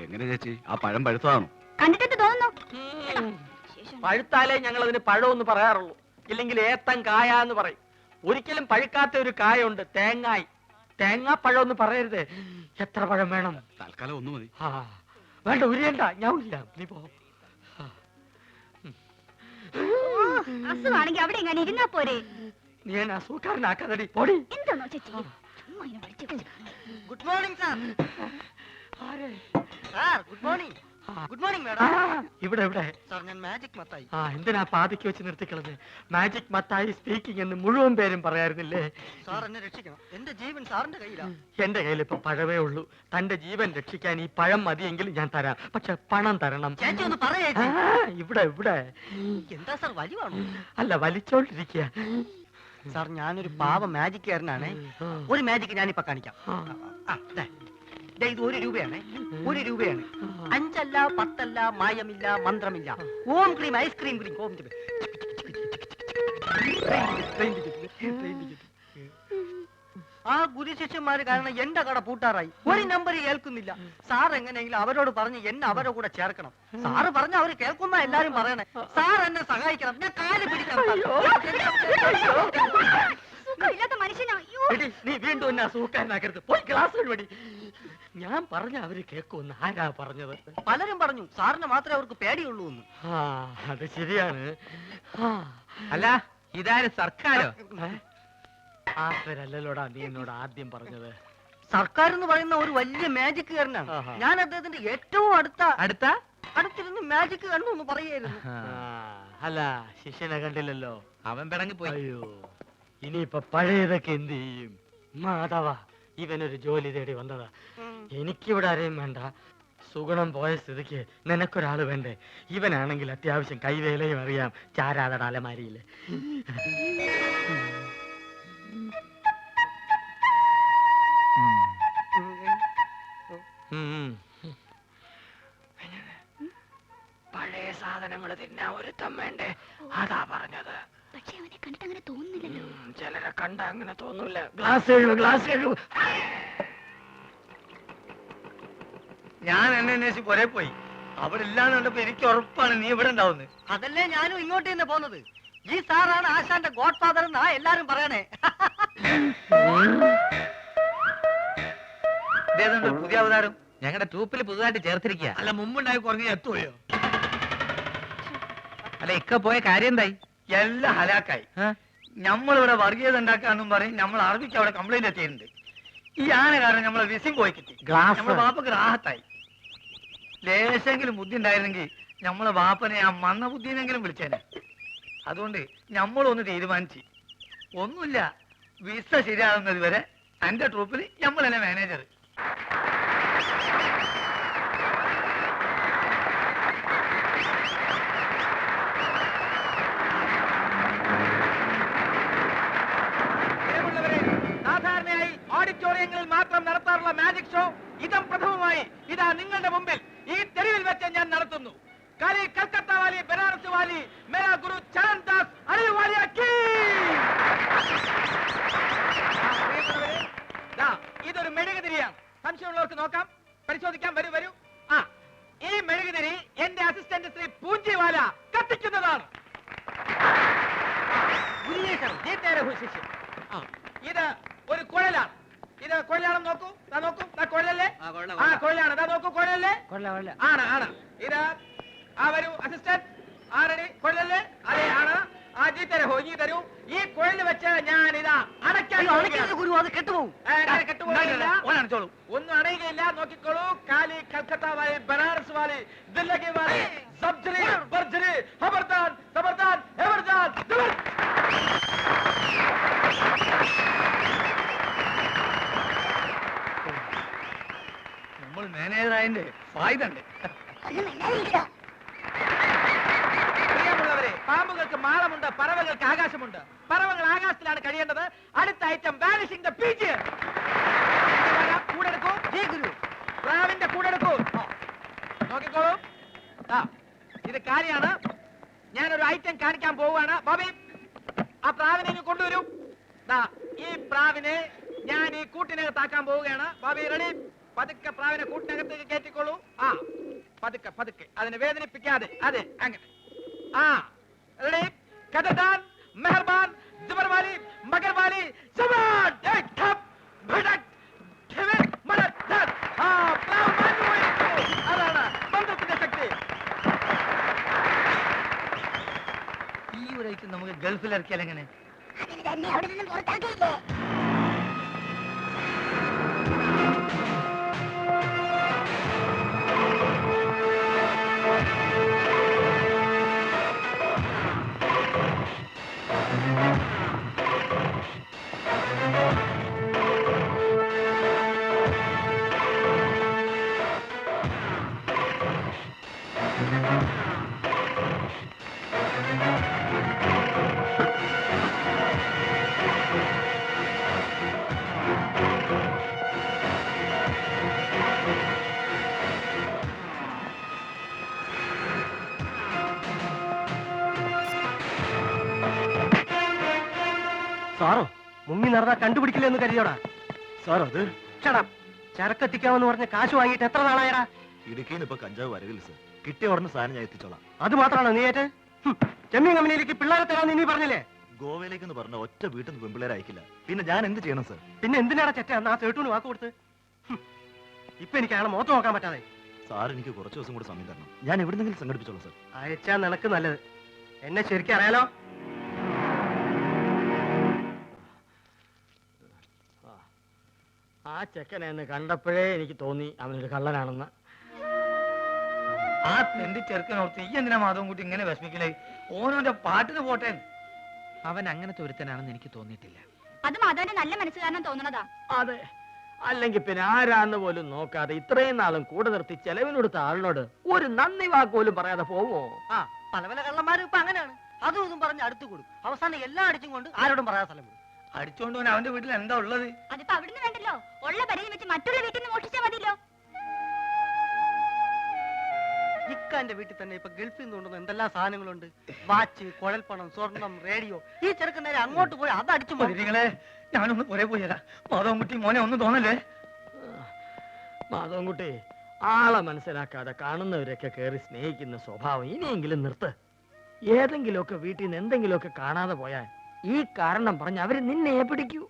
എങ്ങനെ ചേച്ചി ആ പഴം പഴുത്തതാണോ? കണ്ടിട്ട് തോന്നുന്നു. പഴുത്താലേ ഞങ്ങൾ അതിന് പഴമെന്ന് പറയാറുള്ളൂ, ഇല്ലെങ്കിൽ ഏത്തൻ കായ എന്ന് പറയും. ഒരിക്കലും പഴുക്കാത്ത ഒരു കായുണ്ട്, തേങ്ങായി. തേങ്ങാപ്പഴം എന്ന് പറയരുത്. എത്ര പഴം വേണം? തൽക്കാലം ഒന്ന് മതി. വേണ്ട, ഉരിയണ്ട, ഞാൻ ഇല്ല, നീ പോ. അസുഖാണെങ്കിൽ അവിടെ എങ്ങനെ ഇരുന്നാ പോരെ? നീ എന്നെ അസുഖക്കാരനാക്കാതടി, പോടി. എന്താണോ ചേച്ചി? Good morning sir. ആരെ? Sir good morning. Good morning madam. ഇവിടെ ഇവിടെ. സാർ ഞാൻ മാജിക് മത്തായി. എന്തിനാ പാതിക്ക് വെച്ച് നിർത്തിക്കളഞ്ഞ്? മാജിക് മത്തായി സ്പീക്കിംഗ് എന്ന് മുഴുവൻ പേരും പറയാറുന്നില്ലേ? സാർ എന്നെ രക്ഷിക്കണം, എന്റെ ജീവൻ സാറിന്റെ കയ്യിലാണ്. എന്റെ കയ്യിൽ ഇപ്പൊ പഴമേ ഉള്ളൂ. തന്റെ ജീവൻ രക്ഷിക്കാൻ ഈ പഴം മതിയെങ്കിൽ ഞാൻ തരാം, പക്ഷെ പണം തരണം. ചേച്ചി ഒന്ന് പറയേ. ഇവിടെ ഇവിടെ. എന്താ സാർ വലിവാണോ? അല്ല, വലിച്ചോണ്ടിരിക്കുക. സാർ ഞാനൊരു പാവ മാജിക്കാരനാണ്. ഒരു മാജിക് ഞാനിപ്പോ കാണിക്കാം. ഇത് 1 രൂപയാണ്. 1 രൂപയാണ്. 5 അല്ല 10 അല്ല, മായമില്ല, മന്ത്രമില്ല. ഓം ക്രീം ഐസ്ക്രീം ക്രീം. ഓം ആ ഗുരുശിഷ്യന്മാര് കാരണം എന്റെ കട പൂട്ടാറായി. ഒരു നമ്പർ കേൾക്കുന്നില്ല. സാർ എങ്ങനെയെങ്കിലും അവരോട് പറഞ്ഞ് എന്നെ അവരുടെ കൂടെ ചേർക്കണം. സാറ് പറഞ്ഞ അവര് കേൾക്കുന്ന എല്ലാരും പറയണേ. സാർ എന്നെ സഹായിക്കണം, ഞാൻ കാല് പിടിക്കണം. നീ വീണ്ടും എന്നെ അസുഖക്കാരനാക്കരുത്, പോയി ക്ലാസ് വഴി. ഞാൻ പറഞ്ഞ അവര് കേൾക്കുമെന്ന് ആരാ പറഞ്ഞത്? പലരും പറഞ്ഞു സാറിന് മാത്രമേ അവർക്ക് പേടിയുള്ളൂ എന്ന്. അത് ശരിയാണ്. അല്ല, ഇതാര് സർക്കാരോ? ആ പേരല്ലോടാ നീ എന്നോട് ആദ്യം പറഞ്ഞത്. സർക്കാർ എന്ന് പറയുന്ന ഒരു വലിയ മാജിക്കുകാരനാണ്. ഞാൻ അദ്ദേഹത്തിന്റെ ഏറ്റവും അടുത്തിരുന്ന് മാജിക് കണ്ടു എന്ന് പറയായിരുന്നു. അല്ല, ശിഷ്യനെ കണ്ടില്ലല്ലോ, അവൻ പിടങ്ങി പോയി. അയ്യോ, ഇനിയിപ്പൊ പഴയതൊക്കെ എന്ത് ചെയ്യും? മാധവ, ഇവനൊരു ജോലി തേടി വന്നതാ. എനിക്കിവിടെ ആരെയും വേണ്ട. സുഗുണം പോയ സ്ഥിതിക്ക് നിനക്കൊരാള് വേണ്ടേ? ഇവനാണെങ്കിൽ അത്യാവശ്യം കൈവേലയും അറിയാം, ചാരാതട അലമാരിയില്. പഴയ സാധനങ്ങൾ തിന്നാൻ ഒരുത്തം വേണ്ടേ? അതാ പറഞ്ഞത്. പക്ഷെ അവനെ കണ്ടിട്ട് അങ്ങനെ തോന്നുന്നില്ലല്ലോ. ചിലരെ കണ്ട അങ്ങനെ തോന്നൂല. ഗ്ലാസ് എഴുവ്. ഞാൻ എന്നെ അന്വേഷിച്ച് പുറേ പോയി. അവിടെ ഇല്ലാന്ന് കണ്ടപ്പോ എനിക്ക് ഉറപ്പാണ് നീ ഇവിടെ ഉണ്ടാവുന്നത്. അതല്ലേ ഞാനും ഇങ്ങോട്ട് തന്നെ പോന്നത്. ഈ സാറാണ് ആശാന്റെ ഗോഡ് ഫാദർ എന്നാ എല്ലാരും പറയണേ. പുതിയ അവതാരം ഞങ്ങളുടെ ട്രൂപ്പിൽ പുതുതായിട്ട് ചേർത്തിരിക്കുക. അല്ല, മുമ്പുണ്ടായി കുറഞ്ഞ എത്തുകയോ? അല്ല, ഇക്ക പോയ കാര്യം എന്തായി? എല്ലാം ഹലാക്കായി. നമ്മളിവിടെ വർഗീയത ഉണ്ടാക്കാന്നും പറയും. നമ്മൾ അറബിക്ക് അവിടെ കംപ്ലൈന്റ് എത്തിയിട്ടുണ്ട്. ഈ ആന കാരണം നമ്മളെ വിസിം പോയി കിട്ടി. നമ്മളെ വാപ്പക്ക് റാഹത്തായി. ലേശെങ്കിലും ബുദ്ധി ഉണ്ടായിരുന്നെങ്കിൽ നമ്മളെ വാപ്പനെ ആ മന്ന ബുദ്ധിനെങ്കിലും വിളിച്ചേനെ. അതുകൊണ്ട് നമ്മളൊന്ന് തീരുമാനിച്ച്, ഒന്നുമില്ല, വിസ ശരിയാകുന്നത് വരെ എന്റെ ട്രൂപ്പിൽ നമ്മൾ തന്നെ മാനേജർ. സാധാരണയായി ഓഡിറ്റോറിയങ്ങളിൽ മാത്രം നടത്താറുള്ള മാജിക് ഷോ ഇതം പ്രഥമമായി ഇതാ നിങ്ങളുടെ മുമ്പിൽ ഈ തെരുവിൽ വെച്ച് ഞാൻ നടത്തുന്നു. കാലി കൽക്കത്ത വാലി, ബനാറസ് വാലി, മേരാ ഗുരു ചരൺ ദാസ് അലിവാലിയ കീ. ഇതൊരു മെഴുകുതിരിയാണ്. സംശയമുള്ളവർക്ക് നോക്കാം, പരിശോധിക്കാം. വരൂ. ഈ മെഴുകുതിരി എന്റെ അസിസ്റ്റന്റ് ശ്രീ പൂഞ്ചിവാല കത്തിക്കുന്നതാണ്. ഇത് ഒരു കുഴലാണ്. ഇത് കുഴലാണെന്ന് നോക്കൂ. കുഴലല്ലേ? കുഴലാണ്. നോക്കൂ, കുഴലല്ലേ? ആണ്. ഇത് വരൂ അസിസ്റ്റന്റ്. ആരടി കുഴലല്ലേ? അതെ, ആണ്. ഇനി തരൂ. ഈ കുഴല് വെച്ച് ഞാൻ ഇതാ അടയ്ക്കാൻ. ഒന്നും അണയുകയില്ല. നോക്കിക്കോളൂ. കാലി, കൽക്കത്ത വാലി, ബനാറസ് വാലി, ദില്ലി വാലി, സബ്ജരി, ബർജരി, ഹബർദാൻ, സബർദാൻ, ഹെബർദാൻ. നമ്മൾ മാനേജറായതിന്റെ ഫായ്ദ ഉണ്ട്. പ്രിയമുള്ളവരെ, പാമ്പുകൾക്ക് മാളമുണ്ട്, പറവകൾക്ക് ആകാശമുണ്ട്. പറവകൾ ആകാശത്തിലാണ് കഴിയേണ്ടത്. അടുത്ത ഐറ്റം വാനിഷിംഗ് ദ പീജിയൻ. കൂടെടുക്കൂ. പ്രാവിന്റെ കൂടെടുക്കൂ. നോക്കിക്കോളൂ. ഇത് കാലിയാണ്. ഞാനൊരു ഐറ്റം കാണിക്കാൻ പോവുകയാണ്. ബോബി, ആ പ്രാവിനെ ഇങ്ങ് കൊണ്ടുവരൂ. ഈ പ്രാവിനെ ഞാൻ ഈ കൂട്ടിനകത്താക്കാൻ പോവുകയാണ്. ബോബി, റെഡി? പതുക്കെ പ്രാവിനെ കൂട്ടിനകത്തേക്ക് കയറ്റിക്കോളൂ. ആ പതുക്കെ പതുക്കെ, അതിനെ വേദനിപ്പിക്കാതെ. അതെ, അങ്ങനെ. ആ റെഡി, കഥതാൻ, മെഹർബാൻ, ജബർവാലി, മഗർവാലി, സവാൻ, ഏക് ഠപ്, ഭടക്, ഠിവിൽ, മലക്, ധക്. ആ പ്രാവ് മാഞ്ഞുപോയിരിക്കുന്നു. അതാണ് മന്ത്രത്തിന്റെ ശക്തി. ഈ ഒരാഴ്ച നമുക്ക് ഗൾഫിൽ ഇറക്കിയാൽ എങ്ങനെ? അതിന് തന്നെ അവിടെ നിന്നും പുറത്താക്കിയില്ലേ? സാറോ മുങ്ങി നടന്നാ കണ്ടുപിടിക്കില്ലെന്ന് കരുതിയോടാ? സാർ അത് ചേടാ, ചരക്കെത്തിക്കാമെന്ന് പറഞ്ഞ കാശ് വാങ്ങിയിട്ട് എത്ര നാളായടാ? ഇടുക്കിയിൽ ഇപ്പൊ കഞ്ചാവ് വരവില്ല സാർ. കിട്ടിയ ഉടനെ സാധനം ഞാൻ എത്തിച്ചോളാം. അത് മാത്രമാണോ നീ ഏറ്റ്? ചെമ്മീൻ കമ്പനിയിലേക്ക് പിള്ളേരെ തരാന്ന് നീ പറഞ്ഞില്ലേ? ഗോവയിലേക്ക് പറഞ്ഞ ഒറ്റ വീട്ടിൽ നിന്ന് പെമ്പിള്ളേരെ അയക്കില്ല. പിന്നെ ഞാൻ എന്ത് ചെയ്യണം സാർ? പിന്നെ എന്തിനാടാ ചെറ്റ അന്ന് ആ സേട്ടൂന് വാക്ക് കൊടുത്ത്? ഇപ്പൊ എനിക്ക് അയാളെ മുഖത്ത് നോക്കാൻ പറ്റാതെ. സാർ എനിക്ക് കുറച്ച് ദിവസം കൂടി സമയം തരണം. ഞാൻ എവിടെന്നെങ്കിലും സംഘടിപ്പിച്ചോളാം സാർ. അയച്ചാ നിനക്ക് നല്ലത്. എന്നെ ശരിക്കും അറിയാലോ. ആ ചെക്കനെ എന്ന് കണ്ടപ്പോഴേ എനിക്ക് തോന്നി അവനൊരു കള്ളനാണെന്ന്. ആ തെണ്ടി ചെറുക്കനോർത്ത് ഈ എന്തിനാ മാധവൻ കുട്ടി ഇങ്ങനെ വിഷമിക്കലേ? ഓനോന്റെ പാട്ടിന് പോട്ടെ. അവൻ അങ്ങനത്തെ ഒരുത്തനാണെന്ന് എനിക്ക് തോന്നിയിട്ടില്ല. അത് മാധവന്റെ നല്ല മനസ്സ് കാരണം തോന്നണതാ. അതെ, അല്ലെങ്കിൽ പിന്നെ ആരാന്ന് പോലും നോക്കാതെ ഇത്രയും നാളും കൂടെ നിർത്തി ചെലവിനൊടുത്ത ആളിനോട് ഒരു നന്ദി വാക്ക് പോലും പറയാതെ പോവോ? ആ പല പല കള്ളന്മാരും ഇപ്പൊ അങ്ങനെയാണ്. അതും ഇതും പറഞ്ഞ് അടുത്ത് കൊടുക്കും. അവസാനം എല്ലാം അടിച്ചും കൊണ്ട് ആരോടും പറയാൻ സ്ഥലം വിടും. അടിച്ചോണ്ട് പോൻ അവന്റെ വീട്ടിൽ എന്താ ഉള്ളത്? അതിപ്പോ അവിടുന്ന് വേണ്ടല്ലോ, ഉള്ള പരിധി വെച്ച് മറ്റുള്ള വീട്ടിൽ നിന്ന് മോഷിച്ചാൽ മതിയല്ലോ. ഇക്കാന്റെ വീട്ടിൽ തന്നെ ഇപ്പൊ ഗൾഫിൽ നിന്ന് കൊണ്ടുവന്ന എന്തെല്ലാം സാധനങ്ങളുണ്ട്. വാച്ച്, കുഴൽപ്പണം, സ്വർണം, റേഡിയോ. ഈ ചെറുക്കൻ നേരെ അങ്ങോട്ട് പോയി അത് അടിച്ചു പോയി. നിങ്ങളെ ഞാനൊന്ന് പുറേ പോയി തരാം. മാധവൻ കുട്ടി മോനെ ഒന്നും തോന്നല്ലേ? മാധവൻകുട്ടി, ആളെ മനസ്സിലാക്കാതെ കാണുന്നവരൊക്കെ കയറി സ്നേഹിക്കുന്ന സ്വഭാവം ഇനിയെങ്കിലും നിർത്ത്. ഏതെങ്കിലുമൊക്കെ വീട്ടിൽ നിന്ന് എന്തെങ്കിലുമൊക്കെ കാണാതെ പോയാൽ ഈ കാരണം പറഞ്ഞ് അവര് നിന്നെ പിടിക്കൂ.